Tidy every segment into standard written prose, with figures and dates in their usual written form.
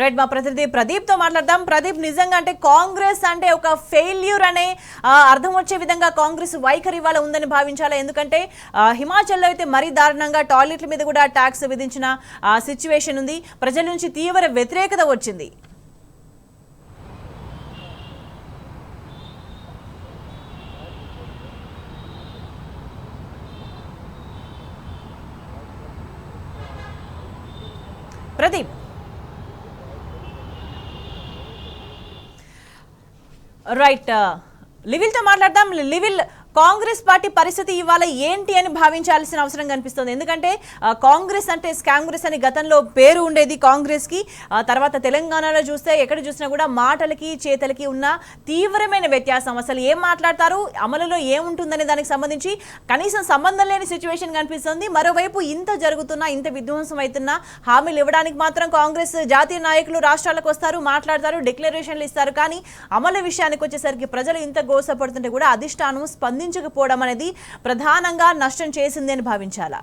Right, మా ప్రతినిధి ప్రదీప్ తో మాట్లాడదాం. ప్రదీప్, నిజంగా అంటే కాంగ్రెస్ అంటే ఒక ఫెయిల్యూర్ అనే అర్థం వచ్చే విధంగా కాంగ్రెస్ వైఖరి ఇవాళ ఉందని భావించాలా? ఎందుకంటే హిమాచల్లో అయితే మరీ దారుణంగా టాయిలెట్ల మీద కూడా ట్యాక్స్ విధించిన సిచ్యువేషన్ ఉంది. ప్రజల నుంచి తీవ్ర వ్యతిరేకత వచ్చింది. ప్రదీప్, రైట్, లివిల్తో మాట్లాడదాం. లివిల్, కాంగ్రెస్ పార్టీ పరిస్థితి ఇవాళ ఏంటి అని భావించాల్సిన అవసరం కనిపిస్తుంది. ఎందుకంటే కాంగ్రెస్ అంటే కాంగ్రెస్ అని గతంలో పేరు ఉండేది కాంగ్రెస్ కి. తర్వాత తెలంగాణలో చూస్తే ఎక్కడ చూసినా కూడా మాటలకి చేతలకి ఉన్న తీవ్రమైన వ్యత్యాసం. అసలు ఏం మాట్లాడతారు, అమలులో ఏముంటుందనే దానికి సంబంధించి కనీసం సంబంధం లేని సిచ్యువేషన్ కనిపిస్తుంది. మరోవైపు ఇంత జరుగుతున్నా, ఇంత విధ్వంసం అవుతున్నా హామీలు ఇవ్వడానికి మాత్రం కాంగ్రెస్ జాతీయ నాయకులు రాష్ట్రాలకు వస్తారు, మాట్లాడతారు, డిక్లరేషన్లు ఇస్తారు. కానీ అమలు విషయానికి వచ్చేసరికి ప్రజలు ఇంత గోసపడుతుంటే కూడా అధిష్టానం స్పందించకపోవడం అనేది ప్రధానంగా నష్టం చేసింది అని భావించాలా?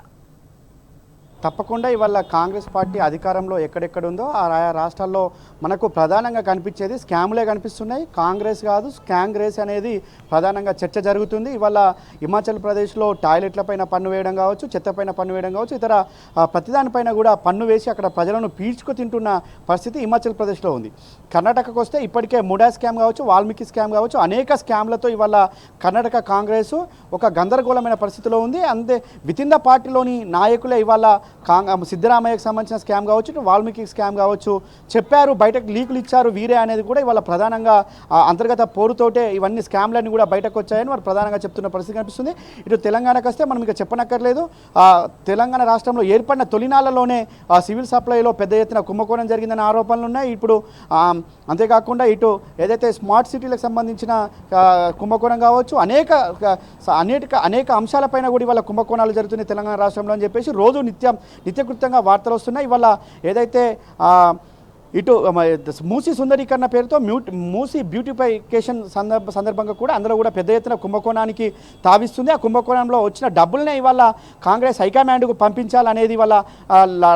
తప్పకుండా ఇవాళ కాంగ్రెస్ పార్టీ అధికారంలో ఎక్కడెక్కడ ఉందో ఆయా రాష్ట్రాల్లో మనకు ప్రధానంగా కనిపించేది స్కాములే కనిపిస్తున్నాయి. కాంగ్రెస్ కాదు, స్కాంగ్రెస్ అనేది ప్రధానంగా చర్చ జరుగుతుంది. ఇవాళ హిమాచల్ ప్రదేశ్లో టాయిలెట్లపైన పన్ను వేయడం కావచ్చు, చెత్తపైన పన్ను వేయడం కావచ్చు, ఇతర ప్రతిదానిపైన కూడా పన్ను వేసి అక్కడ ప్రజలను పీల్చుకు తింటున్న పరిస్థితి హిమాచల్ ప్రదేశ్లో ఉంది. కర్ణాటకకు వస్తే ఇప్పటికే ముడా స్కామ్ కావచ్చు, వాల్మీకి స్కామ్ కావచ్చు, అనేక స్కామ్లతో ఇవాళ కర్ణాటక కాంగ్రెస్ ఒక గందరగోళమైన పరిస్థితిలో ఉంది. అంతే వితిన్ ద పార్టీలోని నాయకులే ఇవాళ సిద్ధరామయ్యకు సంబంధించిన స్కామ్ కావచ్చు, వాల్మీకి స్కామ్ కావచ్చు చెప్పారు, బయటకు లీకులు ఇచ్చారు వీరే అనేది కూడా ఇవాళ ప్రధానంగా అంతర్గత పోరుతోటే ఇవన్నీ స్కామ్లన్నీ కూడా బయటకు వచ్చాయని వారు ప్రధానంగా చెప్తున్న పరిస్థితి కనిపిస్తుంది. ఇటు తెలంగాణకు వస్తే మనం ఇక చెప్పనక్కర్లేదు. తెలంగాణ రాష్ట్రంలో ఏర్పడిన తొలినాళ్లలోనే సివిల్ సప్లైలో పెద్ద ఎత్తున కుంభకోణం జరిగిందనే ఆరోపణలు ఉన్నాయి. ఇప్పుడు అంతేకాకుండా ఇటు ఏదైతే స్మార్ట్ సిటీలకు సంబంధించిన కుంభకోణం కావచ్చు, అనేక అంశాలపైన కూడా ఇవాళ కుంభకోణాలు జరుగుతున్నాయి తెలంగాణ రాష్ట్రంలో అని చెప్పేసి రోజు నిత్యకృతంగా వార్తలు వస్తున్నాయి. ఇవాళ ఏదైతే ఇటు మూసీ సుందరీకరణ పేరుతో మూసీ బ్యూటిఫికేషన్ సందర్భంగా కూడా అందులో కూడా పెద్ద ఎత్తున కుంభకోణానికి తావిస్తుంది. ఆ కుంభకోణంలో వచ్చిన డబ్బులనే ఇవాళ కాంగ్రెస్ హైకమాండ్కు పంపించాలనేది ఇవాళ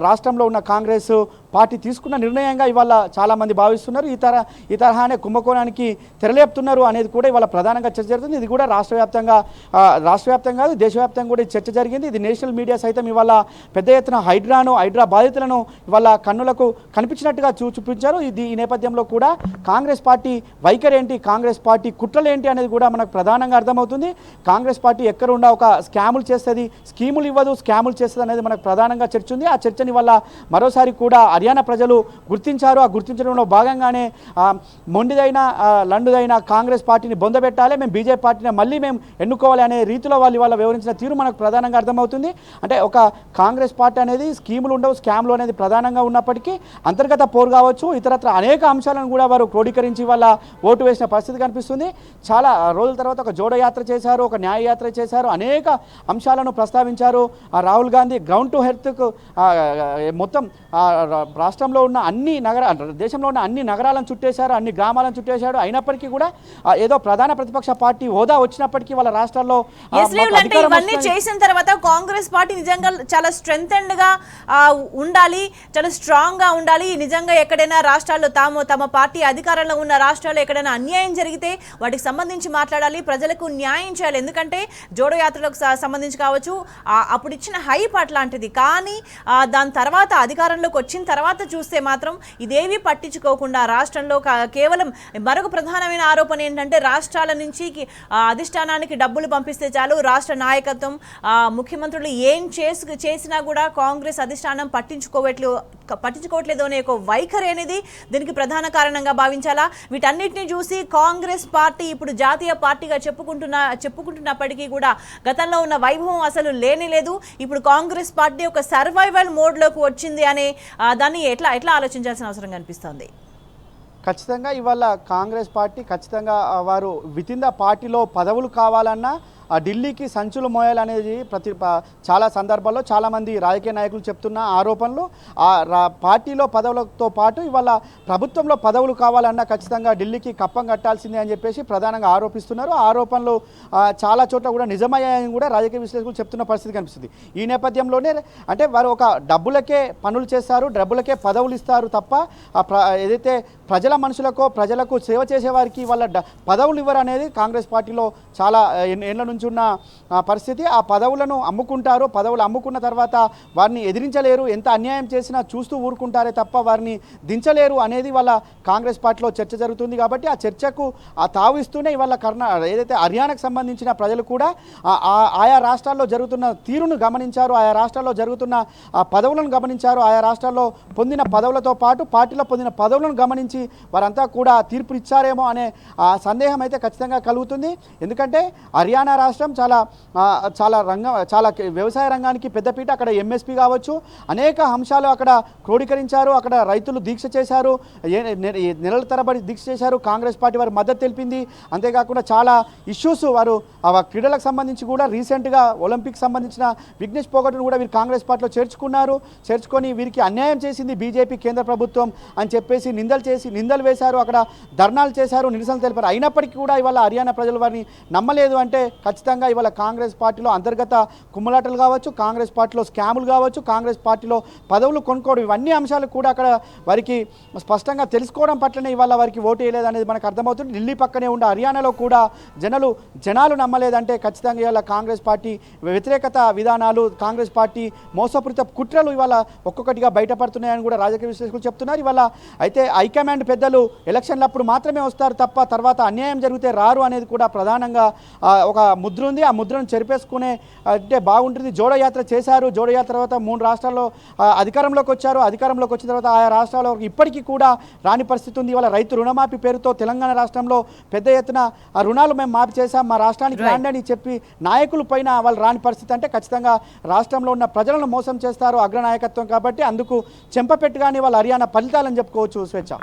రాష్ట్రంలో ఉన్న కాంగ్రెస్ పార్టీ తీసుకున్న నిర్ణయంగా ఇవాళ చాలామంది భావిస్తున్నారు. ఈ తరహానే కుంభకోణానికి తెరలేపుతున్నారు అనేది కూడా ఇవాళ ప్రధానంగా చర్చ జరుగుతుంది. ఇది కూడా రాష్ట్ర వ్యాప్తంగా కాదు, దేశవ్యాప్తంగా కూడా చర్చ జరిగింది. ఇది నేషనల్ మీడియా సైతం ఇవాళ పెద్ద ఎత్తున హైడ్రా బాధితులను ఇవాళ కన్నులకు కనిపించినట్టుగా చూపించారు. ఈ నేపథ్యంలో కూడా కాంగ్రెస్ పార్టీ వైఖరి ఏంటి, కాంగ్రెస్ పార్టీ కుట్రలు ఏంటి అనేది కూడా మనకు ప్రధానంగా అర్థమవుతుంది. కాంగ్రెస్ పార్టీ ఎక్కడుండా ఒక స్కాములు చేస్తుంది, స్కీములు ఇవ్వదు, స్కాములు చేస్తుంది అనేది మనకు ప్రధానంగా చర్చ ఉంది. ఆ చర్చని వల్ల మరోసారి కూడా హర్యానా ప్రజలు గుర్తించారు. ఆ గుర్తించడంలో భాగంగానే మొండిదైన లండుదైన కాంగ్రెస్ పార్టీని బొందబెట్టాలి, మేము బీజేపీ పార్టీని మళ్ళీ మేము ఎన్నుకోవాలి అనే రీతిలో వాళ్ళు ఇవాళ వివరించిన తీరు మనకు ప్రధానంగా అర్థమవుతుంది. అంటే ఒక కాంగ్రెస్ పార్టీ అనేది స్కీములు ఉండవు, స్కామ్లు అనేది ప్రధానంగా ఉన్నప్పటికీ అంతర్గత పోరు కావచ్చు, ఇతరత్ర అనేక అంశాలను కూడా వారు క్రోడీకరించి వాళ్ళ ఓటు వేసిన పరిస్థితి కనిపిస్తుంది. చాలా రోజుల తర్వాత ఒక జోడో యాత్ర చేశారు, ఒక న్యాయ యాత్ర చేశారు, అనేక అంశాలను ప్రస్తావించారు. రాహుల్ గాంధీ గ్రౌండ్ టు హెర్త్కు మొత్తం రాష్ట్రంలో ఉన్న దేశంలో ఉన్న అన్ని నగరాలను చుట్టేశారు, అన్ని గ్రామాలను చుట్టేశాడు. అయినప్పటికీ కూడా ఏదో ప్రధాన ప్రతిపక్ష పార్టీ హోదా వచ్చినప్పటికీ వాళ్ళ రాష్ట్రాల్లో ఇవన్నీ చేసిన తర్వాత కాంగ్రెస్ పార్టీ నిజంగా చాలా స్ట్రెంగ్థెన్డ్ గా ఉండాలి, చాలా స్ట్రాంగ్ గా ఉండాలి. నిజంగా ఎక్కడైనా రాష్ట్రాల్లో తమ పార్టీ అధికారంలో ఉన్న రాష్ట్రాల్లో ఎక్కడైనా అన్యాయం జరిగితే వాటికి సంబంధించి మాట్లాడాలి, ప్రజలకు న్యాయం చేయాలి. ఎందుకంటే జోడో యాత్రలకు సంబంధించి కావచ్చు, అప్పుడు ఇచ్చిన హైప్ అట్లాంటిది. కానీ దాని తర్వాత అధికారంలోకి వచ్చిన తర్వాత చూస్తే మాత్రం ఇదేవి పట్టించుకోకుండా రాష్ట్రంలో కేవలం మరొక ప్రధానమైన ఆరోపణ ఏంటంటే రాష్ట్రాల నుంచి అధిష్టానానికి డబ్బులు పంపిస్తే చాలు, రాష్ట్ర నాయకత్వం ముఖ్యమంత్రులు ఏం చేసినా కూడా కాంగ్రెస్ అధిష్టానం పట్టించుకోవట్లేదు అనే ఒక వైఖరి అనేది దీనికి ప్రధాన కారణంగా భావించాలా? వీటన్నిటిని చూసి కాంగ్రెస్ పార్టీ ఇప్పుడు జాతీయ పార్టీగా చెప్పుకుంటున్నప్పటికీ కూడా గతంలో ఉన్న వైభవం అసలు లేనిలేదు. ఇప్పుడు కాంగ్రెస్ పార్టీ ఒక సర్వైవల్ మోడ్లోకి వచ్చింది అనే దాన్ని ఎట్లా ఆలోచించాల్సిన అవసరం కనిపిస్తుంది? ఖచ్చితంగా ఇవాళ కాంగ్రెస్ పార్టీ ఖచ్చితంగా వారు వితిన్ ద పార్టీలో పదవులు కావాలన్నా ఢిల్లీకి సంచులు మోయాలనేది చాలా సందర్భాల్లో చాలామంది రాజకీయ నాయకులు చెప్తున్న ఆరోపణలు. పార్టీలో పదవులతో పాటు ఇవాళ ప్రభుత్వంలో పదవులు కావాలన్నా ఖచ్చితంగా ఢిల్లీకి కప్పం కట్టాల్సిందే అని చెప్పేసి ప్రధానంగా ఆరోపిస్తున్నారు. ఆరోపణలు చాలా చోట్ల కూడా నిజమయ్యాయని కూడా రాజకీయ విశ్లేషకులు చెప్తున్న పరిస్థితి కనిపిస్తుంది. ఈ నేపథ్యంలోనే అంటే వారు ఒక డబ్బులకే పనులు చేస్తారు, డబ్బులకే పదవులు ఇస్తారు తప్ప ఏదైతే ప్రజల మనుషులకో ప్రజలకు సేవ చేసే వారికి వాళ్ళ పదవులు ఇవ్వరు అనేది కాంగ్రెస్ పార్టీలో చాలా ఏళ్ల నుంచి ఉన్న పరిస్థితి. ఆ పదవులను అమ్ముకుంటారు, పదవులు అమ్ముకున్న తర్వాత వారిని ఎదిరించలేరు, ఎంత అన్యాయం చేసినా చూస్తూ ఊరుకుంటారే తప్ప వారిని దించలేరు అనేది వాళ్ళ కాంగ్రెస్ పార్టీలో చర్చ జరుగుతుంది. కాబట్టి ఆ చర్చకు ఆ తావు ఇస్తూనే ఇవాళ ఏదైతే హర్యానాకు సంబంధించిన ప్రజలు కూడా ఆయా రాష్ట్రాల్లో జరుగుతున్న తీరును గమనించారు, ఆయా రాష్ట్రాల్లో జరుగుతున్న పదవులను గమనించారు, ఆయా రాష్ట్రాల్లో పొందిన పదవులతో పాటు పార్టీలో పొందిన పదవులను గమనించి వారంతా కూడా తీర్పు ఇచ్చారేమో అనే సందేహం అయితే ఖచ్చితంగా కలుగుతుంది. ఎందుకంటే హర్యానా రాష్ట్రం చాలా వ్యవసాయ రంగానికి పెద్దపీట. అక్కడ ఎంఎస్పీ కావచ్చు, అనేక అంశాలు అక్కడ క్రోడీకరించారు. అక్కడ రైతులు దీక్ష చేశారు, నెలల తరబడి దీక్ష చేశారు. కాంగ్రెస్ పార్టీ వారు మద్దతు తెలిపింది. అంతేకాకుండా చాలా ఇష్యూస్ వారు క్రీడలకు సంబంధించి కూడా రీసెంట్గా ఒలింపిక్ సంబంధించిన విఘ్నేష్ పోగొట్ను కూడా వీరు కాంగ్రెస్ పార్టీలో చేర్చుకొని వీరికి అన్యాయం చేసింది బీజేపీ కేంద్ర ప్రభుత్వం అని చెప్పేసి నిందలు వేశారు. అక్కడ ధర్నాలు చేశారు, నిరసనలు తెలిపారు. అయినప్పటికీ కూడా ఇవాళ హర్యానా ప్రజలు వారిని నమ్మలేదు అంటే ఖచ్చితంగా ఇవాళ కాంగ్రెస్ పార్టీలో అంతర్గత కుమ్ములాటలు కావచ్చు, కాంగ్రెస్ పార్టీలో స్కాములు కావచ్చు, కాంగ్రెస్ పార్టీలో పదవులు కొనుక్కోవడం, ఇవన్నీ అంశాలు కూడా అక్కడ వారికి స్పష్టంగా తెలుసుకోవడం పట్లనే ఇవాళ వారికి ఓటు వేయలేదు అనేది మనకు అర్థమవుతుంది. ఢిల్లీ పక్కనే ఉండే హర్యానాలో కూడా జనాలు నమ్మలేదంటే ఖచ్చితంగా ఇవాళ కాంగ్రెస్ పార్టీ వ్యతిరేకత విధానాలు, కాంగ్రెస్ పార్టీ మోసపూరిత కుట్రలు ఇవాళ ఒక్కొక్కటిగా బయటపడుతున్నాయని కూడా రాజకీయ విశ్లేషకులు చెప్తున్నారు. ఇవాళ అయితే హైకమాండ్ పెద్దలు ఎలక్షన్లప్పుడు మాత్రమే వస్తారు తప్ప తర్వాత అన్యాయం జరిగితే రారు అనేది కూడా ప్రధానంగా ఒక ముద్ర ఉంది. ఆ ముద్రను చెరిపేసుకునే అంటే బాగుంటుంది. జోడో యాత్ర చేశారు. జోడో యాత్ర తర్వాత 3 రాష్ట్రాల్లో అధికారంలోకి వచ్చారు. అధికారంలోకి వచ్చిన తర్వాత ఆయా రాష్ట్రాల్లో ఇప్పటికీ కూడా రాని పరిస్థితి ఉంది. ఇవాళ రైతు రుణమాఫీ పేరుతో తెలంగాణ రాష్ట్రంలో పెద్ద ఎత్తున రుణాలు మేము మాఫీ చేశాం, మా రాష్ట్రానికి రండి అని చెప్పి నాయకుల పైన వాళ్ళు రాని పరిస్థితి అంటే ఖచ్చితంగా రాష్ట్రంలో ఉన్న ప్రజలను మోసం చేస్తారు అగ్రనాయకత్వం. కాబట్టి అందుకు చెంపపెట్టుగానే వాళ్ళు హర్యానా ఫలితాలని చెప్పుకోవచ్చు. స్వేచ్ఛ.